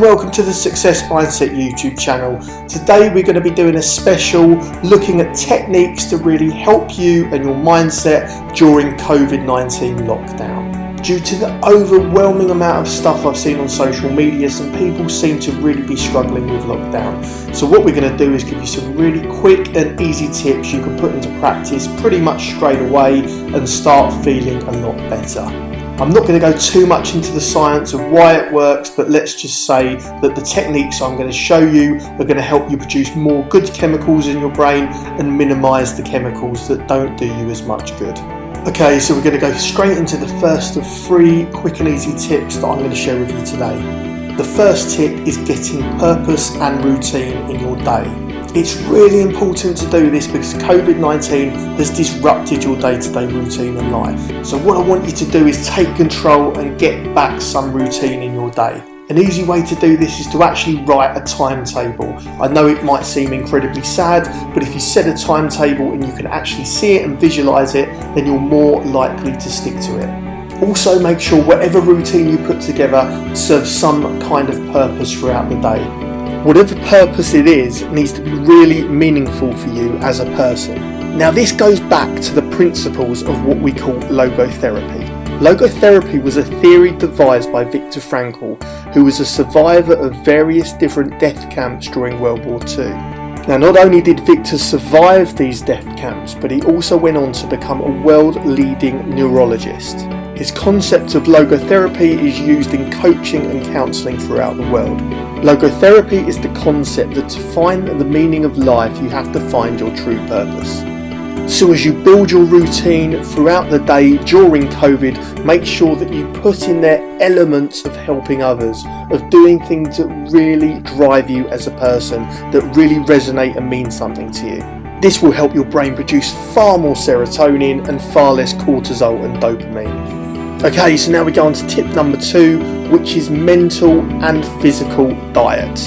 Welcome to the Success Mindset YouTube channel. Today we're going to be doing a special looking at techniques to really help you and your mindset during COVID-19 lockdown. Due to the overwhelming amount of stuff I've seen on social media, some people seem to really be struggling with lockdown. So what we're going to do is give you some really quick and easy tips you can put into practice pretty much straight away and start feeling a lot better. I'm not going to go too much into the science of why it works, but let's just say that the techniques I'm going to show you are going to help you produce more good chemicals in your brain and minimise the chemicals that don't do you as much good. Okay, so we're going to go straight into the first of 3 quick and easy tips that I'm going to share with you today. The first tip is getting purpose and routine in your day. It's really important to do this because COVID-19 has disrupted your day-to-day routine and life. So what I want you to do is take control and get back some routine in your day. An easy way to do this is to actually write a timetable. I know it might seem incredibly sad, but if you set a timetable and you can actually see it and visualize it, then you're more likely to stick to it. Also, make sure whatever routine you put together serves some kind of purpose throughout the day. Whatever purpose it is, it needs to be really meaningful for you as a person. Now this goes back to the principles of what we call logotherapy. Logotherapy was a theory devised by Viktor Frankl, who was a survivor of various different death camps during World War II. Now not only did Viktor survive these death camps, but he also went on to become a world-leading neurologist. His concept of logotherapy is used in coaching and counselling throughout the world. Logotherapy is the concept that to find the meaning of life, you have to find your true purpose. So as you build your routine throughout the day during COVID, make sure that you put in there elements of helping others, of doing things that really drive you as a person, that really resonate and mean something to you. This will help your brain produce far more serotonin and far less cortisol and dopamine. Okay, so now we go on to tip number 2, which is mental and physical diet.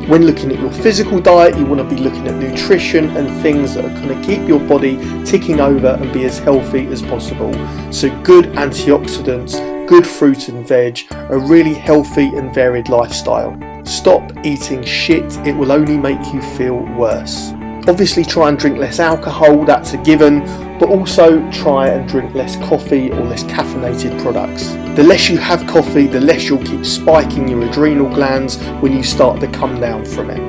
When looking at your physical diet, you want to be looking at nutrition and things that are going to keep your body ticking over and be as healthy as possible. So good antioxidants, good fruit and veg, a really healthy and varied lifestyle. Stop eating shit, it will only make you feel worse. Obviously try and drink less alcohol, that's a given, but also try and drink less coffee or less caffeinated products. The less you have coffee, the less you'll keep spiking your adrenal glands when you start to come down from it.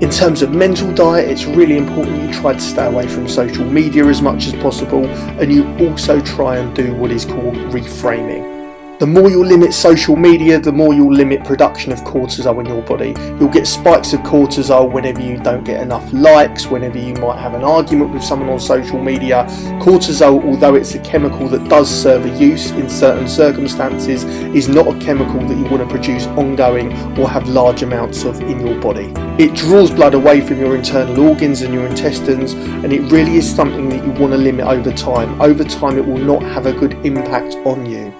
In terms of mental diet, it's really important you try to stay away from social media as much as possible, and you also try and do what is called reframing. The more you'll limit social media, the more you'll limit production of cortisol in your body. You'll get spikes of cortisol whenever you don't get enough likes, whenever you might have an argument with someone on social media. Cortisol, although it's a chemical that does serve a use in certain circumstances, is not a chemical that you want to produce ongoing or have large amounts of in your body. It draws blood away from your internal organs and your intestines, and it really is something that you want to limit over time. Over time, it will not have a good impact on you.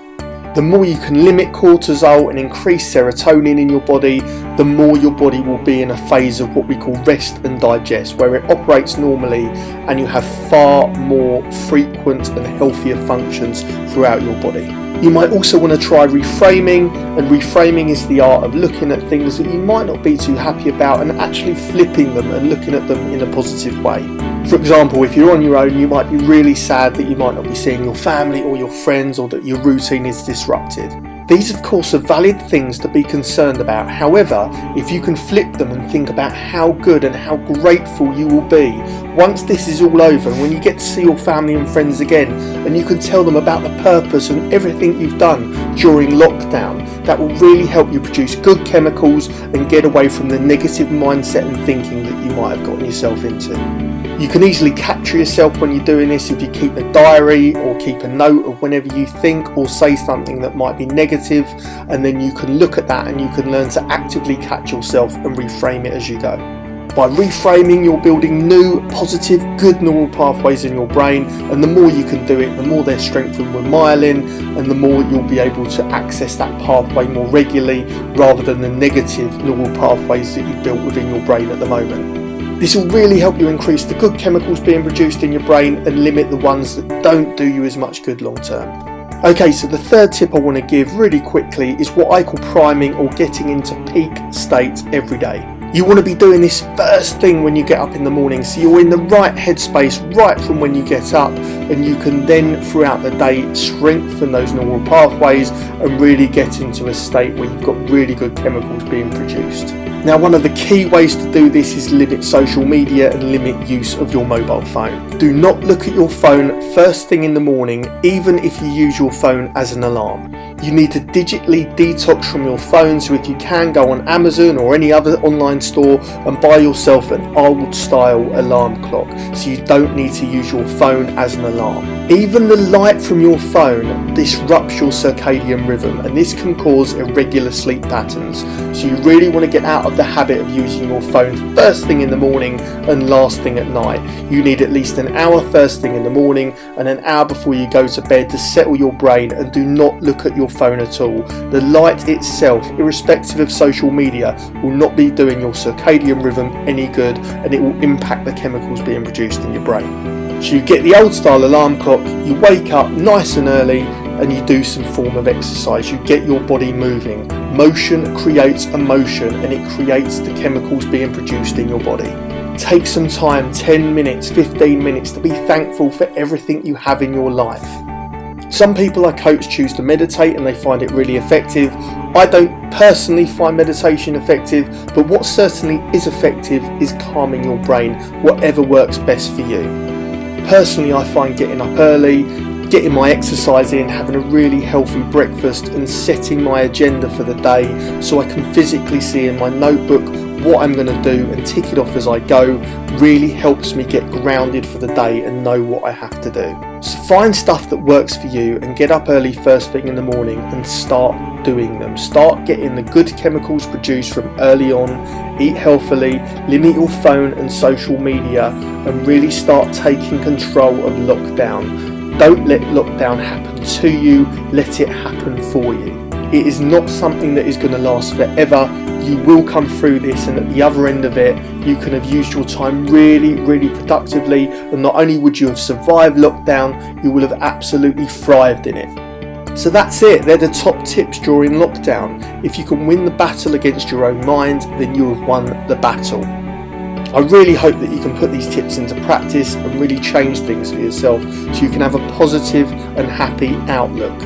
The more you can limit cortisol and increase serotonin in your body, the more your body will be in a phase of what we call rest and digest, where it operates normally and you have far more frequent and healthier functions throughout your body. You might also want to try reframing, and reframing is the art of looking at things that you might not be too happy about and actually flipping them and looking at them in a positive way. For example, if you're on your own, you might be really sad that you might not be seeing your family or your friends, or that your routine is disrupted. These, of course, are valid things to be concerned about. However, if you can flip them and think about how good and how grateful you will be once this is all over, and when you get to see your family and friends again, and you can tell them about the purpose and everything you've done during lockdown, that will really help you produce good chemicals and get away from the negative mindset and thinking that you might have gotten yourself into. You can easily capture yourself when you're doing this if you keep a diary or keep a note of whenever you think or say something that might be negative, and then you can look at that and you can learn to actively catch yourself and reframe it as you go. By reframing, you're building new, positive, good neural pathways in your brain, and the more you can do it, the more they're strengthened with myelin, and the more you'll be able to access that pathway more regularly rather than the negative neural pathways that you've built within your brain at the moment. This will really help you increase the good chemicals being produced in your brain and limit the ones that don't do you as much good long term. Okay, so the third tip I want to give really quickly is what I call priming, or getting into peak state every day. You want to be doing this first thing when you get up in the morning, so you're in the right headspace right from when you get up, and you can then throughout the day strengthen those neural pathways and really get into a state where you've got really good chemicals being produced. Now, one of the key ways to do this is limit social media and limit use of your mobile phone. Do not look at your phone first thing in the morning, even if you use your phone as an alarm. You need to digitally detox from your phone, so if you can, go on Amazon or any other online store and buy yourself an old style alarm clock, so you don't need to use your phone as an alarm. Even the light from your phone disrupts your circadian rhythm, and this can cause irregular sleep patterns. So you really want to get out of the habit of using your phone first thing in the morning and last thing at night. You need at least an hour first thing in the morning and an hour before you go to bed to settle your brain, and do not look at your phone at all. The light itself, irrespective of social media, will not be doing your circadian rhythm any good, and it will impact the chemicals being produced in your brain. So you get the old style alarm clock, you wake up nice and early, and you do some form of exercise. You get your body moving. Motion creates emotion, and it creates the chemicals being produced in your body. Take some time, 10 minutes, 15 minutes, to be thankful for everything you have in your life. Some people I coach choose to meditate and they find it really effective. I don't personally find meditation effective, but what certainly is effective is calming your brain, whatever works best for you. Personally, I find getting up early, getting my exercise in, having a really healthy breakfast, and setting my agenda for the day so I can physically see in my notebook what I'm going to do and tick it off as I go really helps me get grounded for the day and know what I have to do. So find stuff that works for you and get up early first thing in the morning and start doing them. Start getting the good chemicals produced from early on. Eat healthily, limit your phone and social media, and really start taking control of lockdown. Don't let lockdown happen to you, let it happen for you. It is not something that is going to last forever. You will come through this, and at the other end of it, you can have used your time really, really productively, and not only would you have survived lockdown, you will have absolutely thrived in it. So that's it. They're the top tips during lockdown. If you can win the battle against your own mind, then you have won the battle. I really hope that you can put these tips into practice and really change things for yourself so you can have a positive and happy outlook.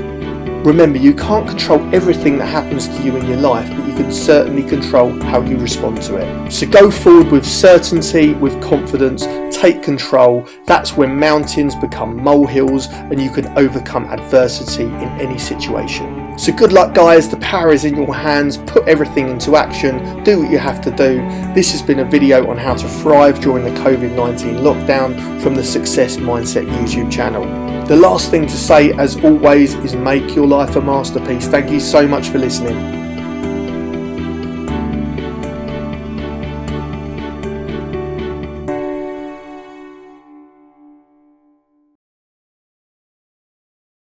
Remember, you can't control everything that happens to you in your life, but you can certainly control how you respond to it. So go forward with certainty, with confidence, take control. That's when mountains become molehills and you can overcome adversity in any situation. So good luck, guys. The power is in your hands. Put everything into action. Do what you have to do. This has been a video on how to thrive during the COVID-19 lockdown from the Success Mindset YouTube channel. The last thing to say, as always, is make your life a masterpiece. Thank you so much for listening.